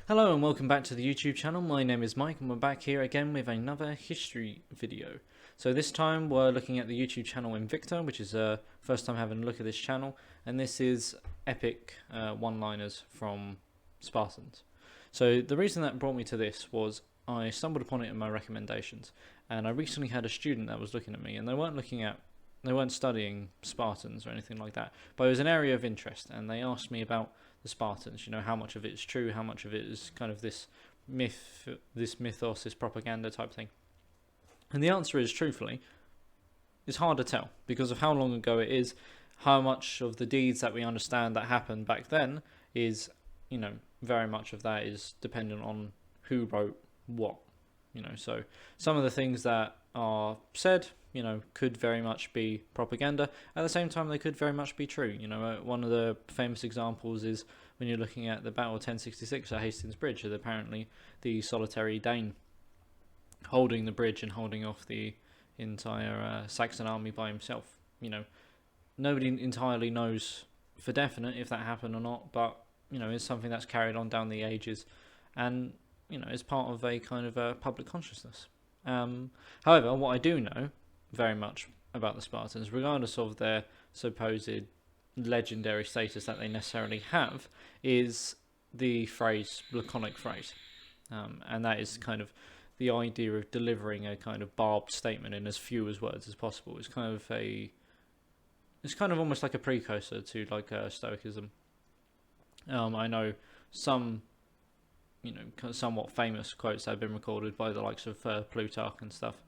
Hello and welcome back to the YouTube channel. My name is Mike and we're back here again with another history video. So this time we're looking at the YouTube channel Invicta, which is first time having a look at this channel, and this is epic one-liners from Spartans. So the reason that brought me to this was I stumbled upon it in my recommendations, and I recently had a student that was looking at me, and they weren't studying Spartans or anything like that, but it was an area of interest, and they asked me about the Spartans, you know, how much of it is true, how much of it is kind of this mythos, this propaganda type thing. And the answer is, truthfully, it's hard to tell because of how long ago it is, how much of the deeds that we understand that happened back then is, you know, very much of that is dependent on who wrote what, you know. So some of the things that are said, you know, could very much be propaganda. At the same time, they could very much be true. You know, one of the famous examples is when you're looking at the Battle of 1066 at Hastings Bridge, that apparently the solitary Dane holding the bridge and holding off the entire Saxon army by himself. You know, nobody entirely knows for definite if that happened or not, but, you know, it's something that's carried on down the ages and, you know, is part of a kind of a public consciousness. However, what I do know very much about the Spartans, regardless of their supposed legendary status that they necessarily have, is the phrase, Laconic phrase. And that is kind of the idea of delivering a kind of barbed statement in as few as words as possible. It's kind of almost like a precursor to like Stoicism. I know some, you know, somewhat famous quotes that have been recorded by the likes of Plutarch and stuff.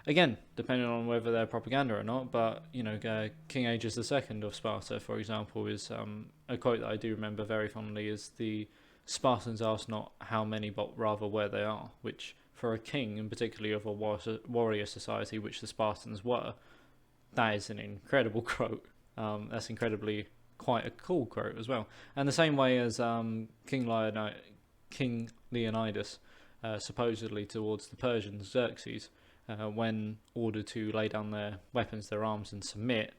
Again, depending on whether they're propaganda or not, but, you know, King Aegeus II of Sparta, for example, is a quote that I do remember very fondly, is the Spartans ask not how many, but rather where they are, which for a king, and particularly of a warrior society, which the Spartans were, that is an incredible quote. That's incredibly quite a cool quote as well. And the same way as King Leonidas, supposedly towards the Persians, Xerxes, when ordered to lay down their weapons, their arms, and submit,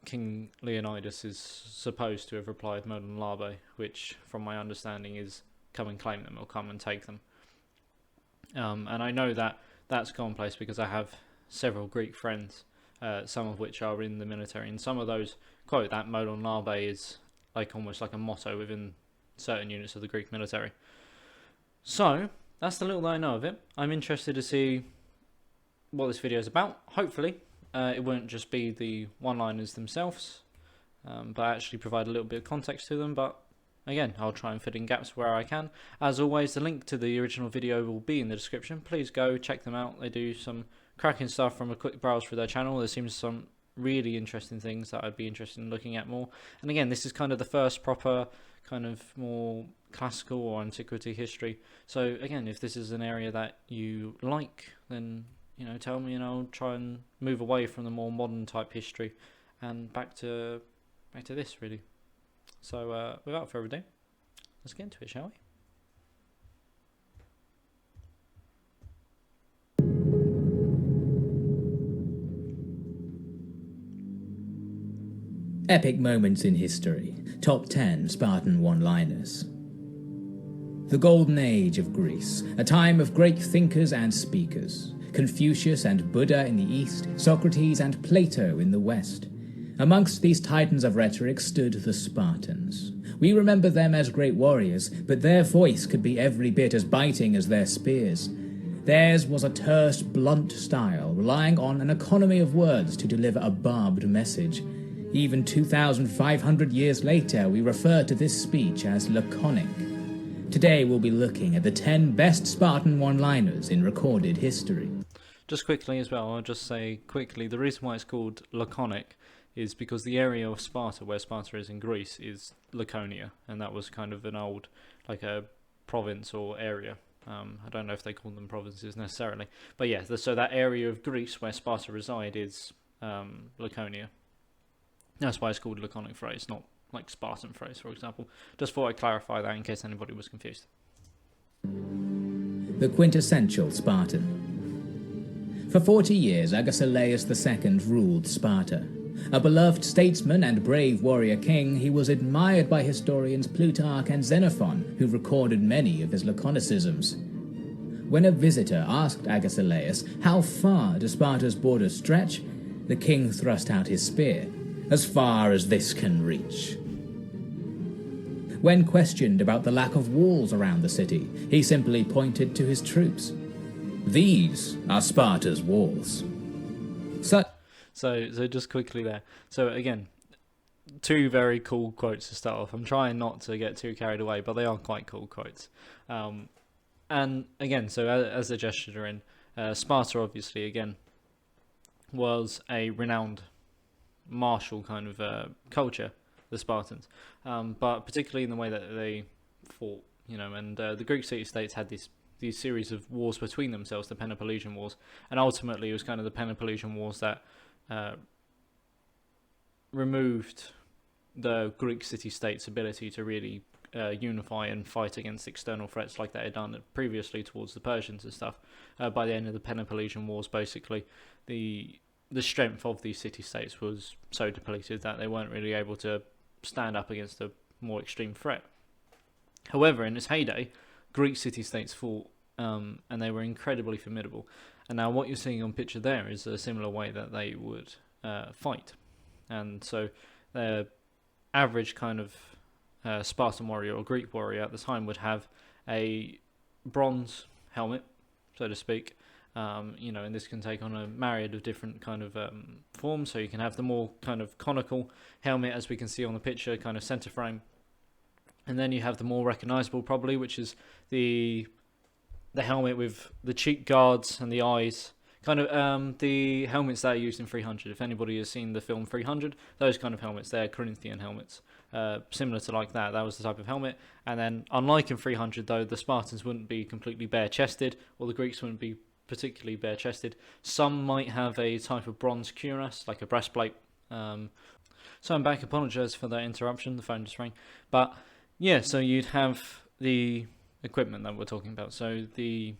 King Leonidas is supposed to have replied "Modum Labe," which, from my understanding, is "come and claim them" or "come and take them." And I know that that's commonplace because I have several Greek friends, some of which are in the military, and some of those quote that "Modum Labe" is like almost like a motto within certain units of the Greek military. So that's the little that I know of it. I'm interested to see what this video is about. Hopefully it won't just be the one-liners themselves, but actually provide a little bit of context to them. But again, I'll try and fit in gaps where I can. As always, the link to the original video will be in the description. Please go check them out. They do some cracking stuff from a quick browse through their channel. There seems some really interesting things that I'd be interested in looking at more. And again, this is kind of the first proper kind of more classical or antiquity history. So again, if this is an area that you like, then, you know, tell me and I'll try and move away from the more modern type history and back to this really. So without further ado, let's get into it, shall we? Epic moments in history. Top 10 Spartan one-liners. The Golden Age of Greece, a time of great thinkers and speakers. Confucius and Buddha in the East, Socrates and Plato in the West. Amongst these titans of rhetoric stood the Spartans. We remember them as great warriors, but their voice could be every bit as biting as their spears. Theirs was a terse, blunt style, relying on an economy of words to deliver a barbed message. Even 2,500 years later, we refer to this speech as laconic. Today we'll be looking at the 10 best Spartan one-liners in recorded history. Just quickly as well, I'll just say quickly, the reason why it's called Laconic is because the area of Sparta, where Sparta is in Greece, is Laconia, and that was kind of an old, like a province or area. I don't know if they call them provinces necessarily, but yeah, so that area of Greece where Sparta reside is Laconia. That's why it's called Laconic phrase, not like Spartan phrase, for example. Just thought I'd clarify that in case anybody was confused. The quintessential Spartan. For 40 years, Agesilaus II ruled Sparta. A beloved statesman and brave warrior king, he was admired by historians Plutarch and Xenophon, who recorded many of his laconicisms. When a visitor asked Agesilaus how far do Sparta's borders stretch, the king thrust out his spear, as far as this can reach. When questioned about the lack of walls around the city, he simply pointed to his troops. These are Sparta's walls. So just quickly there. So again, two very cool quotes to start off. I'm trying not to get too carried away, but they are quite cool quotes. And again, so as a gesture in, Sparta obviously, again, was a renowned martial kind of culture, the Spartans. But particularly in the way that they fought, and the Greek city-states had these series of wars between themselves, the Peloponnesian Wars, and ultimately it was kind of the Peloponnesian Wars that removed the Greek city-states' ability to really unify and fight against external threats like they had done previously towards the Persians and stuff. By the end of the Peloponnesian Wars, basically, the strength of these city-states was so depleted that they weren't really able to stand up against a more extreme threat. However, in its heyday, Greek city-states fought, and they were incredibly formidable. And now what you're seeing on picture there is a similar way that they would fight. And so the average kind of Spartan warrior or Greek warrior at the time would have a bronze helmet, so to speak. And this can take on a myriad of different kind of forms. So you can have the more kind of conical helmet, as we can see on the picture, kind of center frame. And then you have the more recognizable, probably, which is the helmet with the cheek guards and the eyes. Kind of the helmets that are used in 300. If anybody has seen the film 300, those kind of helmets, they're Corinthian helmets. Similar to like that was the type of helmet. And then, unlike in 300, though, the Spartans wouldn't be completely bare-chested, or the Greeks wouldn't be particularly bare-chested. Some might have a type of bronze cuirass, like a breastplate. So I'm back. Apologise for that interruption. The phone just rang. But yeah, so you'd have the equipment that we're talking about. So the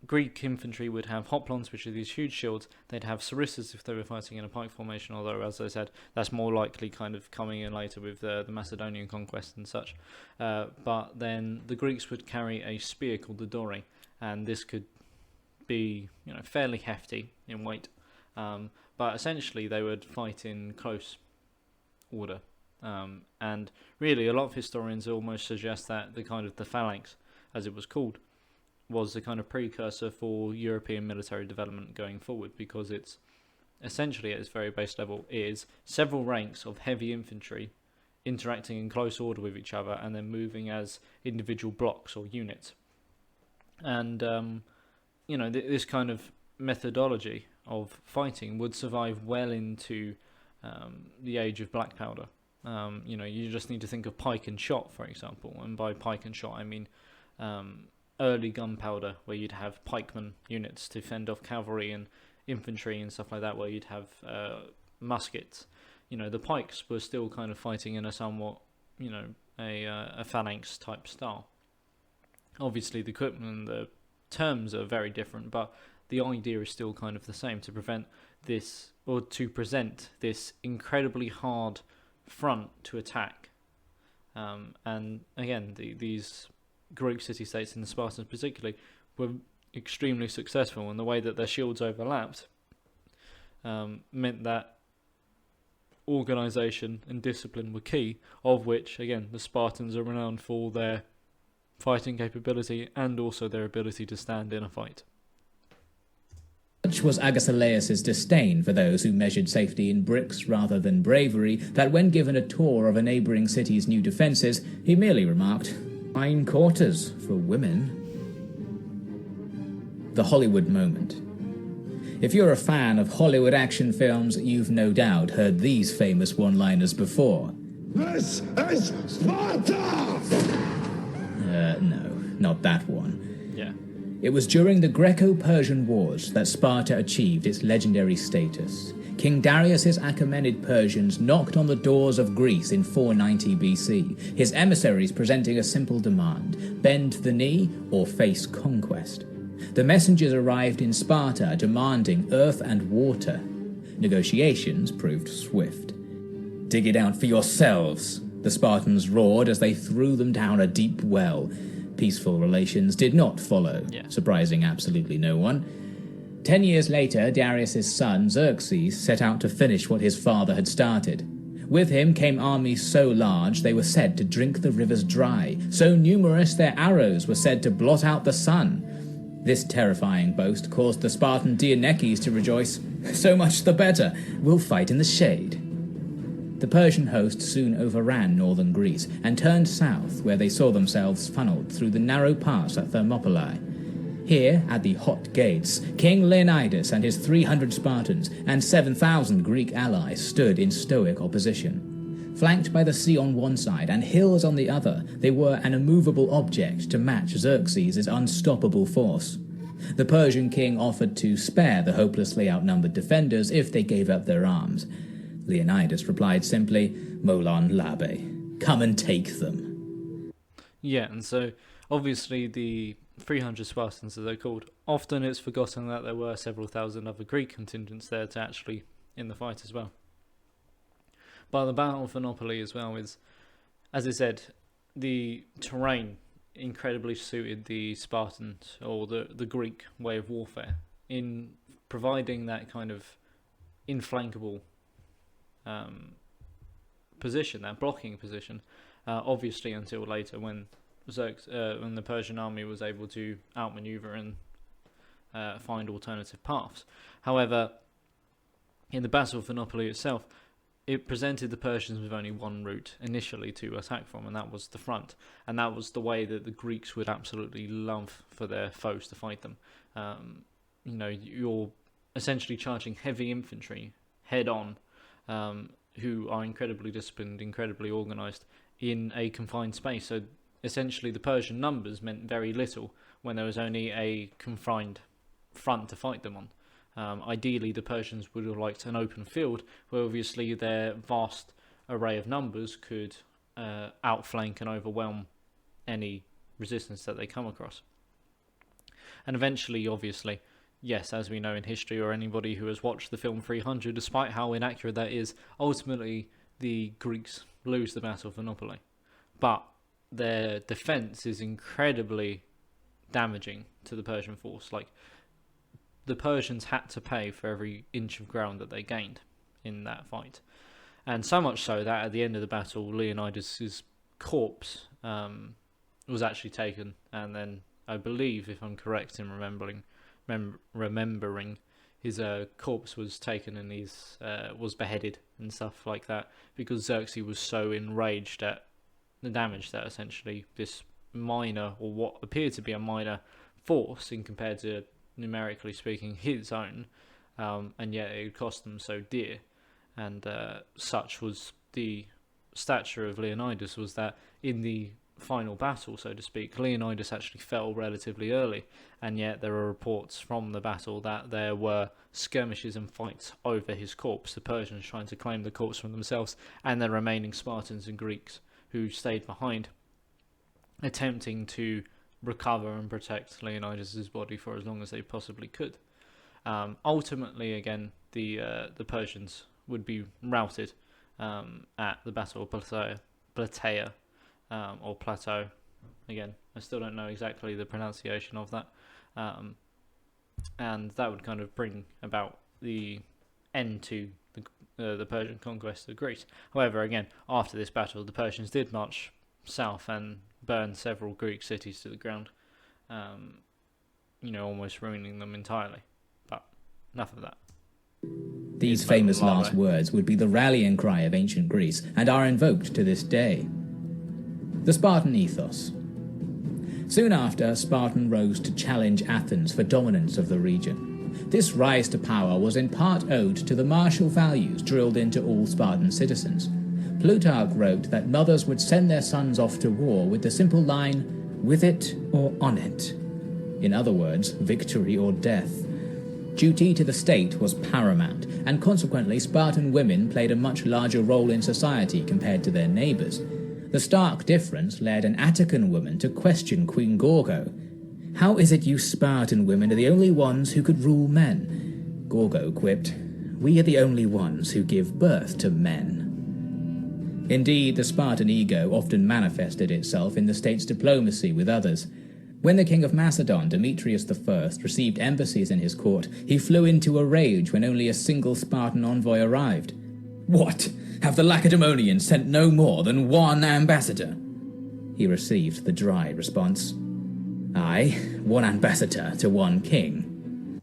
Greek infantry would have hoplons, which are these huge shields. They'd have sarissas if they were fighting in a pike formation, although, as I said, that's more likely kind of coming in later with the Macedonian conquest and such. But then the Greeks would carry a spear called the dore, and this could be fairly hefty in weight. But essentially they would fight in close order. And really, a lot of historians almost suggest that the phalanx, as it was called, was the kind of precursor for European military development going forward, because it's essentially, at its very base level, is several ranks of heavy infantry interacting in close order with each other and then moving as individual blocks or units. And this kind of methodology of fighting would survive well into the age of black powder. You just need to think of pike and shot, for example, and by pike and shot I mean early gunpowder, where you'd have pikemen units to fend off cavalry and infantry and stuff like that, where you'd have muskets. The pikes were still kind of fighting in a somewhat, a phalanx type style. Obviously the equipment and the terms are very different, but the idea is still kind of the same, to present this incredibly hard front to attack. And again, these Greek city-states, and the Spartans particularly, were extremely successful, and the way that their shields overlapped meant that organisation and discipline were key, of which, again, the Spartans are renowned for their fighting capability and also their ability to stand in a fight. Such was Agesilaus' disdain for those who measured safety in bricks rather than bravery, that when given a tour of a neighbouring city's new defences, he merely remarked, "Fine quarters for women." The Hollywood moment. If you're a fan of Hollywood action films, you've no doubt heard these famous one-liners before. "This is Sparta!" No, not that one. Yeah. It was during the Greco-Persian Wars that Sparta achieved its legendary status. King Darius's Achaemenid Persians knocked on the doors of Greece in 490 BC, his emissaries presenting a simple demand: bend the knee or face conquest. The messengers arrived in Sparta demanding earth and water. Negotiations proved swift. "Dig it out for yourselves," the Spartans roared as they threw them down a deep well. Peaceful relations did not follow, surprising absolutely no one. 10 years later, Darius's son Xerxes set out to finish what his father had started. With him came armies so large they were said to drink the rivers dry, so numerous their arrows were said to blot out the sun. This terrifying boast caused the Spartan Dianekes to rejoice. "So much the better, we'll fight in the shade." The Persian host soon overran northern Greece and turned south, where they saw themselves funneled through the narrow pass at Thermopylae. Here, at the Hot Gates, King Leonidas and his 300 Spartans and 7,000 Greek allies stood in stoic opposition. Flanked by the sea on one side and hills on the other, they were an immovable object to match Xerxes' unstoppable force. The Persian king offered to spare the hopelessly outnumbered defenders if they gave up their arms. Leonidas replied simply, "Molon labe, come and take them." Yeah, and so obviously the 300 Spartans, as they're called, often it's forgotten that there were several thousand other Greek contingents there to actually in the fight as well. But the Battle of Thermopylae as well is, as I said, the terrain incredibly suited the Spartans or the Greek way of warfare in providing that kind of inflankable position, that blocking position, obviously until later when the Persian army was able to outmaneuver and find alternative paths. However, in the Battle of Thermopylae itself, it presented the Persians with only one route initially to attack from, and that was the front. And that was the way that the Greeks would absolutely love for their foes to fight them. You're essentially charging heavy infantry head on, who are incredibly disciplined, incredibly organised in a confined space. So essentially the Persian numbers meant very little when there was only a confined front to fight them on. Ideally, the Persians would have liked an open field where obviously their vast array of numbers could outflank and overwhelm any resistance that they come across. And eventually, obviously, yes, as we know in history, or anybody who has watched the film 300, despite how inaccurate that is, ultimately the Greeks lose the Battle of Thermopylae. But their defense is incredibly damaging to the Persian force. Like, the Persians had to pay for every inch of ground that they gained in that fight. And so much so that at the end of the battle, Leonidas' corpse was actually taken, and then I believe, if I'm correct in remembering, his corpse was taken and was beheaded and stuff like that, because Xerxes was so enraged at the damage that essentially this minor, or what appeared to be a minor force in compared to, numerically speaking, his own, and yet it cost them so dear. And such was the stature of Leonidas, was that in the final battle, so to speak, Leonidas actually fell relatively early, and yet there are reports from the battle that there were skirmishes and fights over his corpse, the Persians trying to claim the corpse from themselves, and the remaining Spartans and Greeks who stayed behind, attempting to recover and protect Leonidas' body for as long as they possibly could. Ultimately, again, the Persians would be routed at the Battle of Plataea, or Plateau. Again, I still don't know exactly the pronunciation of that. And that would kind of bring about the end to the Persian conquest of Greece. However, again, after this battle, the Persians did march south and burn several Greek cities to the ground, almost ruining them entirely. But enough of that. These famous last words would be the rallying cry of ancient Greece and are invoked to this day. The Spartan ethos. Soon after, Spartan rose to challenge Athens for dominance of the region. This rise to power was in part owed to the martial values drilled into all Spartan citizens. Plutarch wrote that mothers would send their sons off to war with the simple line, "with it or on it." In other words, victory or death. Duty to the state was paramount, and consequently Spartan women played a much larger role in society compared to their neighbours. The stark difference led an Attican woman to question Queen Gorgo. "How is it you Spartan women are the only ones who could rule men?" Gorgo quipped, we are the only ones who give birth to men. Indeed, the Spartan ego often manifested itself in the state's diplomacy with others. When the king of Macedon, Demetrius I, received embassies in his court, he flew into a rage when only a single Spartan envoy arrived. "What? Have the Lacedaemonians sent no more than one ambassador?" He received the dry response, "Aye, one ambassador to one king."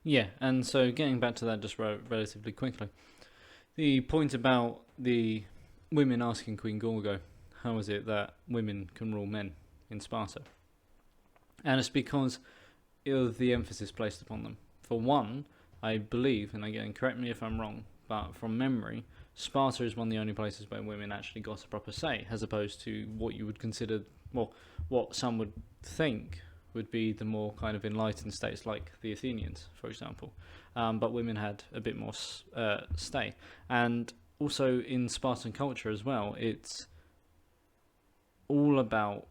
Yeah, and so getting back to that just relatively quickly, the point about the women asking Queen Gorgo, how is it that women can rule men in Sparta? And it's because of the emphasis placed upon them. For one, I believe, and again, correct me if I'm wrong, but from memory, Sparta is one of the only places where women actually got a proper say, as opposed to what you would consider, well, what some would think would be the more kind of enlightened states like the Athenians, for example. But women had a bit more say. And also in Spartan culture as well, it's all about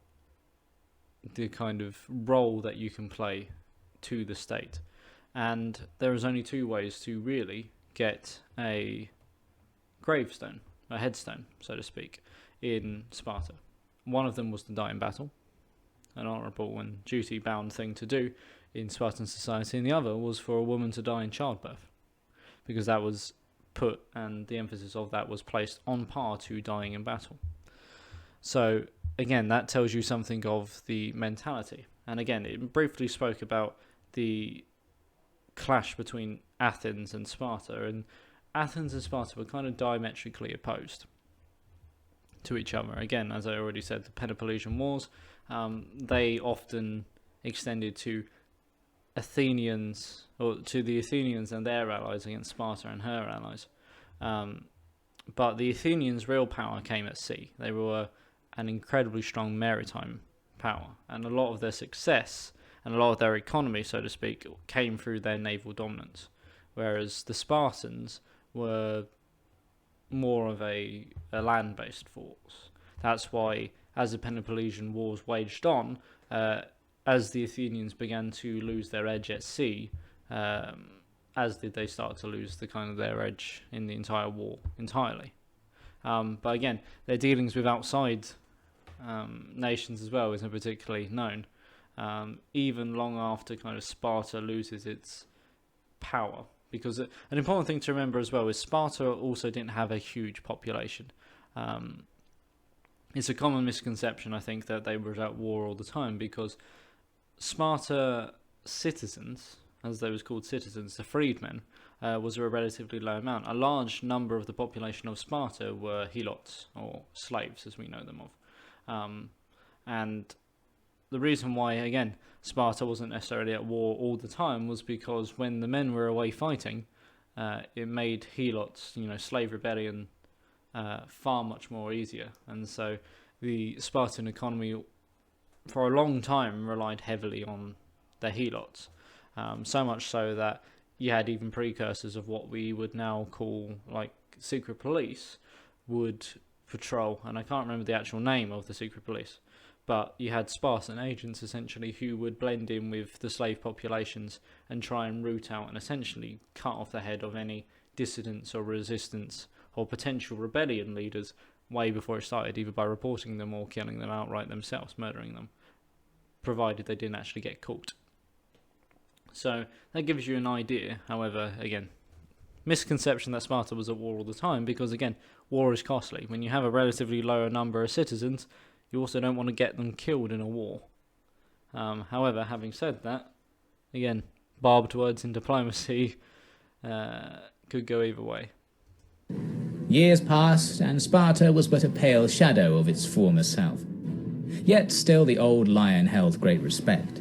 the kind of role that you can play to the state. And there is only two ways to really get a gravestone, a headstone, so to speak, in Sparta. One of them was to die in battle, an honourable and duty-bound thing to do in Spartan society, and the other was for a woman to die in childbirth, because that was put, and the emphasis of that was placed on par to dying in battle. So again, that tells you something of the mentality. And again, it briefly spoke about the clash between Athens and Sparta, and Athens and Sparta were kind of diametrically opposed to each other. Again, as I already said, the Peloponnesian Wars, they often extended to Athenians, or to the Athenians and their allies against Sparta and her allies. But the Athenians' real power came at sea. They were an incredibly strong maritime power, and a lot of their success and a lot of their economy, so to speak, came through their naval dominance, whereas the Spartans were more of a land-based force. That's why, as the Peloponnesian Wars waged on, as the Athenians began to lose their edge at sea, as did they start to lose the kind of their edge in the entire war entirely. But again, their dealings with outside nations as well isn't particularly known. Even long after kind of Sparta loses its power, because an important thing to remember as well is Sparta also didn't have a huge population. It's a common misconception, I think, that they were at war all the time, because Sparta citizens, as they was called citizens, the freedmen, was a relatively low amount. A large number of the population of Sparta were helots, or slaves as we know them of. And the reason why, again, Sparta wasn't necessarily at war all the time was because when the men were away fighting, it made helots, slave rebellion, far much more easier. And so the Spartan economy for a long time relied heavily on their helots. So much so that you had even precursors of what we would now call like secret police would patrol, and I can't remember the actual name of the secret police, but you had Spartan agents essentially who would blend in with the slave populations and try and root out and essentially cut off the head of any dissidents or resistance or potential rebellion leaders way before it started, either by reporting them or killing them outright themselves, murdering them, provided they didn't actually get caught. So that gives you an idea. However, again, misconception that Sparta was at war all the time, because again, war is costly. When you have a relatively lower number of citizens, you also don't want to get them killed in a war. However, having said that, again, barbed words in diplomacy could go either way. Years passed, and Sparta was but a pale shadow of its former self. Yet still the old lion held great respect.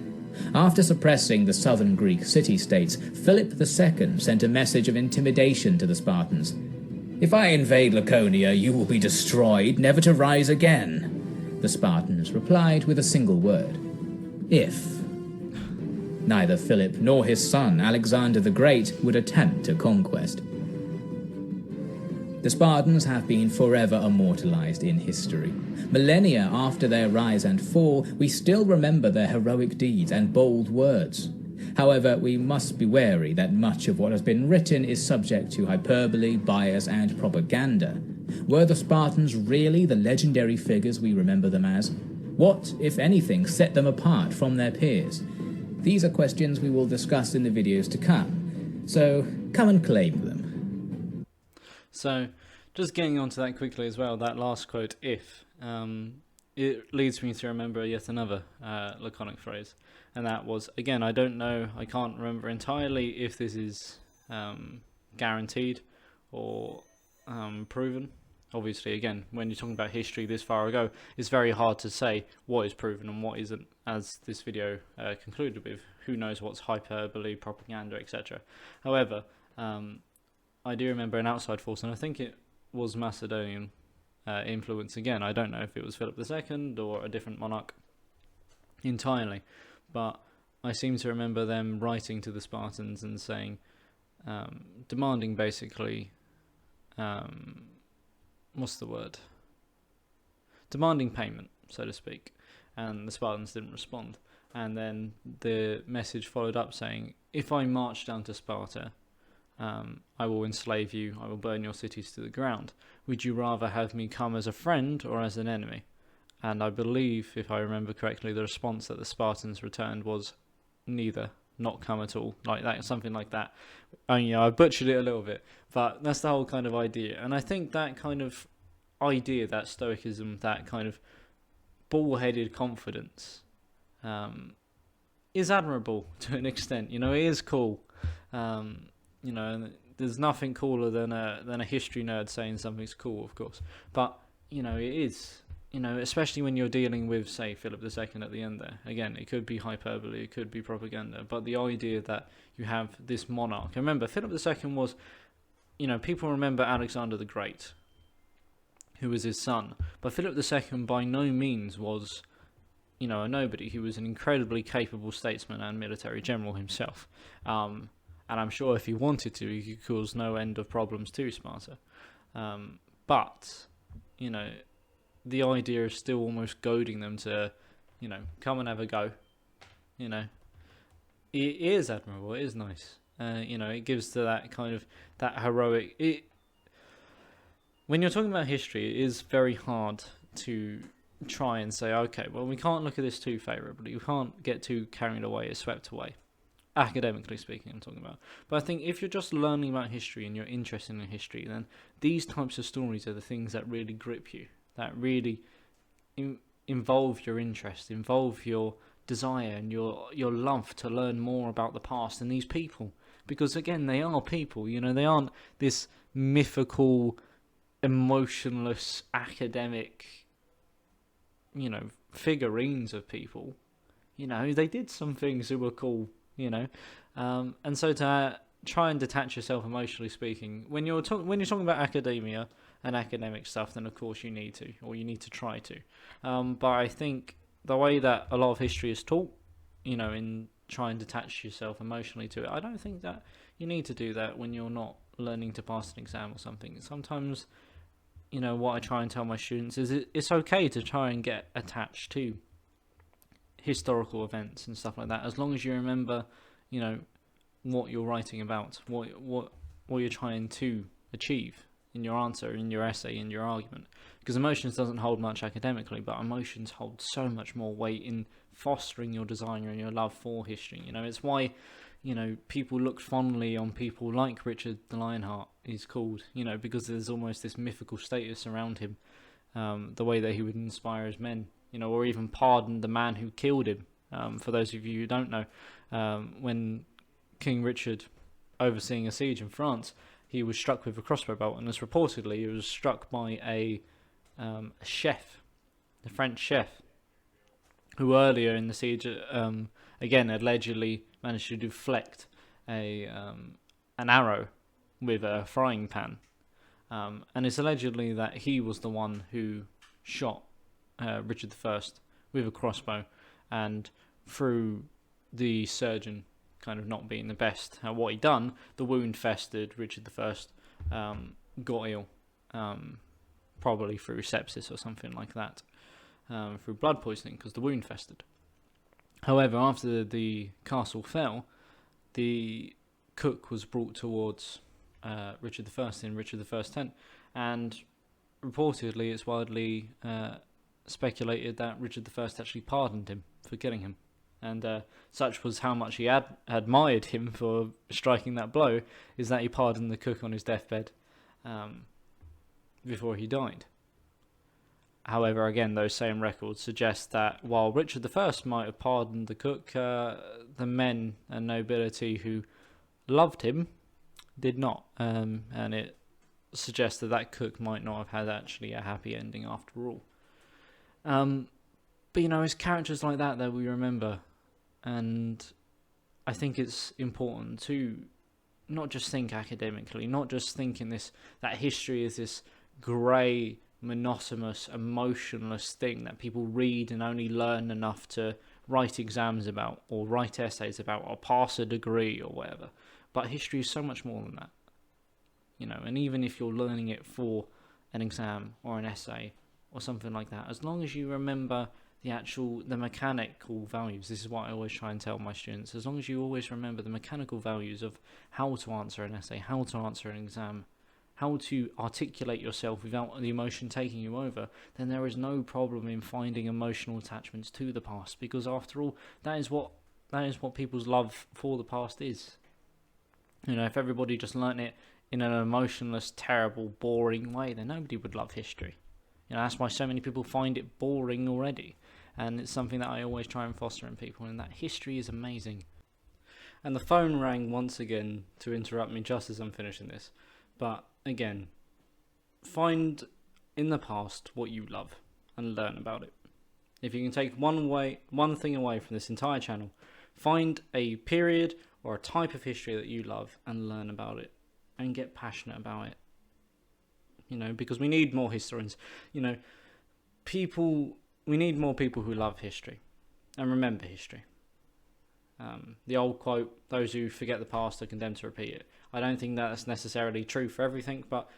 After suppressing the southern Greek city-states, Philip II sent a message of intimidation to the Spartans. "If I invade Laconia, you will be destroyed, never to rise again." The Spartans replied with a single word: "If." Neither Philip nor his son Alexander the Great would attempt a conquest. The Spartans have been forever immortalized in history. Millennia after their rise and fall, we still remember their heroic deeds and bold words. However, we must be wary that much of what has been written is subject to hyperbole, bias, and propaganda. Were the Spartans really the legendary figures we remember them as? What, if anything, set them apart from their peers? These are questions we will discuss in the videos to come, so come and claim them. So, just getting onto that quickly as well, that last quote, if, it leads me to remember yet another laconic phrase, and that was, again, I don't know, I can't remember entirely if this is guaranteed or proven. Obviously, again, when you're talking about history this far ago, it's very hard to say what is proven and what isn't, as this video concluded with. Who knows what's hyperbole, propaganda, etc. However, I do remember an outside force, and I think it was Macedonian influence again. I don't know if it was Philip II or a different monarch entirely, but I seem to remember them writing to the Spartans and saying, demanding basically, what's the word? Demanding payment, so to speak, and the Spartans didn't respond. And then the message followed up saying, if I march down to Sparta, I will enslave you, I will burn your cities to the ground. Would you rather have me come as a friend or as an enemy? And I believe, if I remember correctly, the response that the Spartans returned was neither, not come at all, like that, something like that. I butchered it a little bit, but that's the whole kind of idea. And I think that kind of idea, that stoicism, that kind of bull-headed confidence, is admirable to an extent. It is cool. And there's nothing cooler than a history nerd saying something's cool, of course. But it is. Especially when you're dealing with, say, Philip II at the end there. Again, it could be hyperbole, it could be propaganda, but the idea that you have this monarch. Remember, Philip II was, people remember Alexander the Great, who was his son. But Philip II by no means was, a nobody. He was an incredibly capable statesman and military general himself. And I'm sure if he wanted to, he could cause no end of problems to Sparta. But, the idea is still almost goading them to, come and have a go. It is admirable, it is nice. It gives to that kind of, that heroic... When you're talking about history, it is very hard to try and say, okay, well, we can't look at this too favourably. We can't get too carried away or swept away. Academically speaking, I'm talking about. But I think if you're just learning about history and you're interested in history, then these types of stories are the things that really grip you, that really involve your interest, involve your desire and your love to learn more about the past and these people. Because again, they are people, they aren't this mythical, emotionless, academic, figurines of people. They did some things that were cool, and so to try and detach yourself emotionally speaking, when you're talking about academia and academic stuff, then of course you need to try to. But I think the way that a lot of history is taught, in trying to detach yourself emotionally to it, I don't think that you need to do that when you're not learning to pass an exam or something. Sometimes, what I try and tell my students is it's okay to try and get attached to historical events and stuff like that, as long as you remember, what you're writing about, what you're trying to achieve in your answer, in your essay, in your argument. Because emotions doesn't hold much academically, but emotions hold so much more weight in fostering your desire and your love for history. It's why, people look fondly on people like Richard the Lionheart, he's called, because there's almost this mythical status around him, the way that he would inspire his men, or even pardon the man who killed him. For those of you who don't know, when King Richard, overseeing a siege in France, he was struck with a crossbow bolt, and as reportedly, he was struck by a chef, the French chef, who earlier in the siege, again, allegedly managed to deflect an arrow with a frying pan. And it's allegedly that he was the one who shot Richard I with a crossbow, and through the surgeon kind of not being the best at what he'd done, the wound festered. Richard I got ill, probably through sepsis or something like that, through blood poisoning, because the wound festered. However, after the castle fell, the cook was brought towards Richard I in Richard I's tent, and reportedly it's widely speculated that Richard I actually pardoned him for killing him, and such was how much he admired him for striking that blow, is that he pardoned the cook on his deathbed before he died. However, again, those same records suggest that while Richard I might have pardoned the cook, the men and nobility who loved him did not, and it suggests that that cook might not have had actually a happy ending after all. But you know, it's characters like that we remember, and I think it's important to not just think academically, not just think in that history is this grey, monotonous, emotionless thing that people read and only learn enough to write exams about, or write essays about, or pass a degree or whatever. But history is so much more than that, you know. And even if you're learning it for an exam or an essay or something like that, as long as you remember the mechanical values, this is what I always try and tell my students, as long as you always remember the mechanical values of how to answer an essay, how to answer an exam, how to articulate yourself without the emotion taking you over, then there is no problem in finding emotional attachments to the past, because after all, that is what people's love for the past is. You know, if everybody just learnt it in an emotionless, terrible, boring way, then nobody would love history. You know, that's why so many people find it boring already, and it's something that I always try and foster in people, and that history is amazing. And the phone rang once again to interrupt me just as I'm finishing this, but again, find in the past what you love and learn about it. If you can take one thing away from this entire channel, find a period or a type of history that you love and learn about it and get passionate about it. You know, because we need more historians. You know, we need more people who love history and remember history. The old quote, those who forget the past are condemned to repeat it. I don't think that's necessarily true for everything, but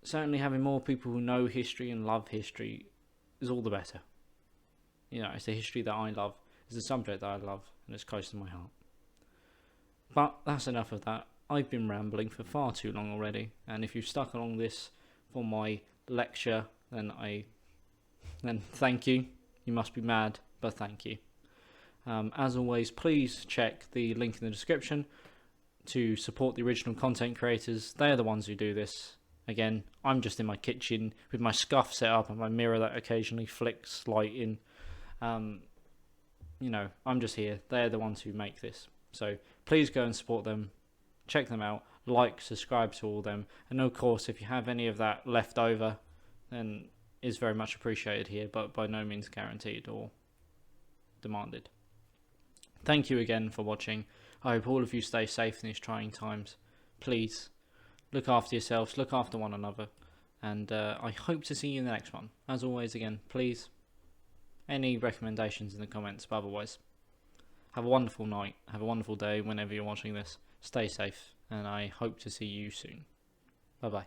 certainly having more people who know history and love history is all the better. You know, it's the history that I love, it's a subject that I love, and it's close to my heart. But that's enough of that. I've been rambling for far too long already, and if you've stuck along this for my lecture, then thank you. You must be mad, but thank you. As always, please check the link in the description to support the original content creators. They are the ones who do this. Again, I'm just in my kitchen with my scuff set up and my mirror that occasionally flicks light in. You know, I'm just here. They're the ones who make this. So please go and support them. Check them out. Like, subscribe to all of them. And of course, if you have any of that left over, then it's very much appreciated here, but by no means guaranteed or demanded. Thank you again for watching. I hope all of you stay safe in these trying times. Please, look after yourselves, look after one another, and I hope to see you in the next one. As always, again, please, any recommendations in the comments, but otherwise, have a wonderful night, have a wonderful day whenever you're watching this. Stay safe, and I hope to see you soon. Bye-bye.